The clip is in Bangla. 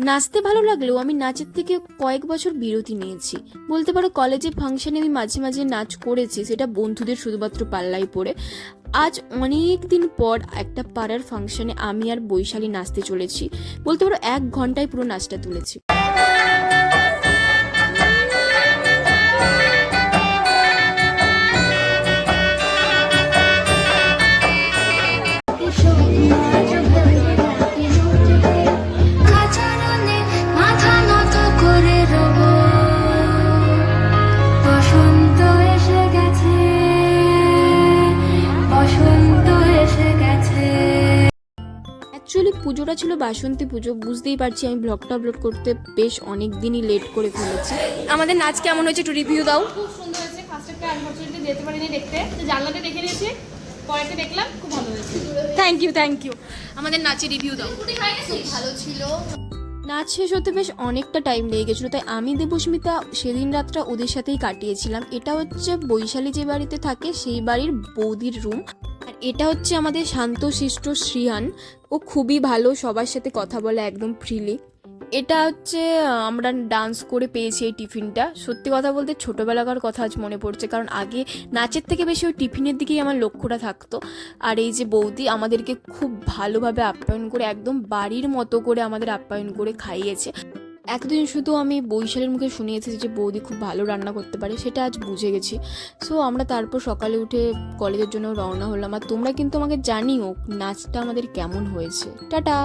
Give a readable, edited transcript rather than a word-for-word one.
নাচতে ভালো লাগলেও আমি নাচের থেকে কয়েক বছর বিরতি নিয়েছি বলতে পারো। কলেজে ফাংশনে আমি মাঝে মাঝে নাচ করেছি, সেটা বন্ধুদের শুধুমাত্র পাল্লায় পড়ে। আজ অনেক দিন পর একটা পাড়ার ফাংশনে আমি আর বৈশালী নাচতে চলেছি, বলতে পারো 1 ঘন্টায় পুরো নাচটা তুলেছি। অ্যাকচুয়ালি পুজোটা ছিল বাসন্তী পুজো, বুঝতেই পারছি আমি ব্লগটা আপলোড করতে বেশ অনেক দিনই লেট করে ফেলেছি। আমাদের নাচ কেমন হয়েছে একটু রিভিউ দাও। খুব সুন্দর হয়েছে। ফার্স্টে আনফরচুনেটলি যেতে পারিনি দেখতে, তো জানলাতে দেখে নিয়েছি, পরেরটা দেখলাম, খুব ভালো হয়েছে। Thank you. আমাদের নাচের রিভিউ দাও। ভালো ছিল। নাচ শেষ হতে বেশ অনেকটা টাইম লেগে গেছিলো, তাই আমি দেবস্মিতা সেদিন রাতটা ওদের সাথেই কাটিয়েছিলাম। এটা হচ্ছে বৈশালী যে বাড়িতে থাকে সেই বাড়ির বৌদির রুম, আর এটা হচ্ছে আমাদের শান্তশিষ্ট শ্রিয়ান। ও খুবই ভালো, সবার সাথে কথা বলে একদম ফ্রিলি। এটা হচ্ছে আমরা ডান্স করে পেয়েছি এই টিফিনটা। সত্যি কথা বলতে ছোটোবেলাকার কথা আজ মনে পড়ছে, কারণ আগে নাচের থেকে বেশি ওই টিফিনের দিকেই আমার লক্ষ্যটা থাকতো। আর এই যে বৌদি আমাদেরকে খুব ভালোভাবে আপ্যায়ন করে, একদম বাড়ির মতো করে আমাদের আপ্যায়ন করে খাইয়েছে। এতদিন শুধু আমি বৈশালীর মুখে শুনিয়েছি যে বৌদি খুব ভালো রান্না করতে পারে, সেটা আজ বুঝে গেছি। সো আমরা তারপর সকালে উঠে কলেজের জন্য রওনা হলাম। আর তোমরা কিন্তু আমাকে জানিও নাচটা আমাদের কেমন হয়েছে। টাটা।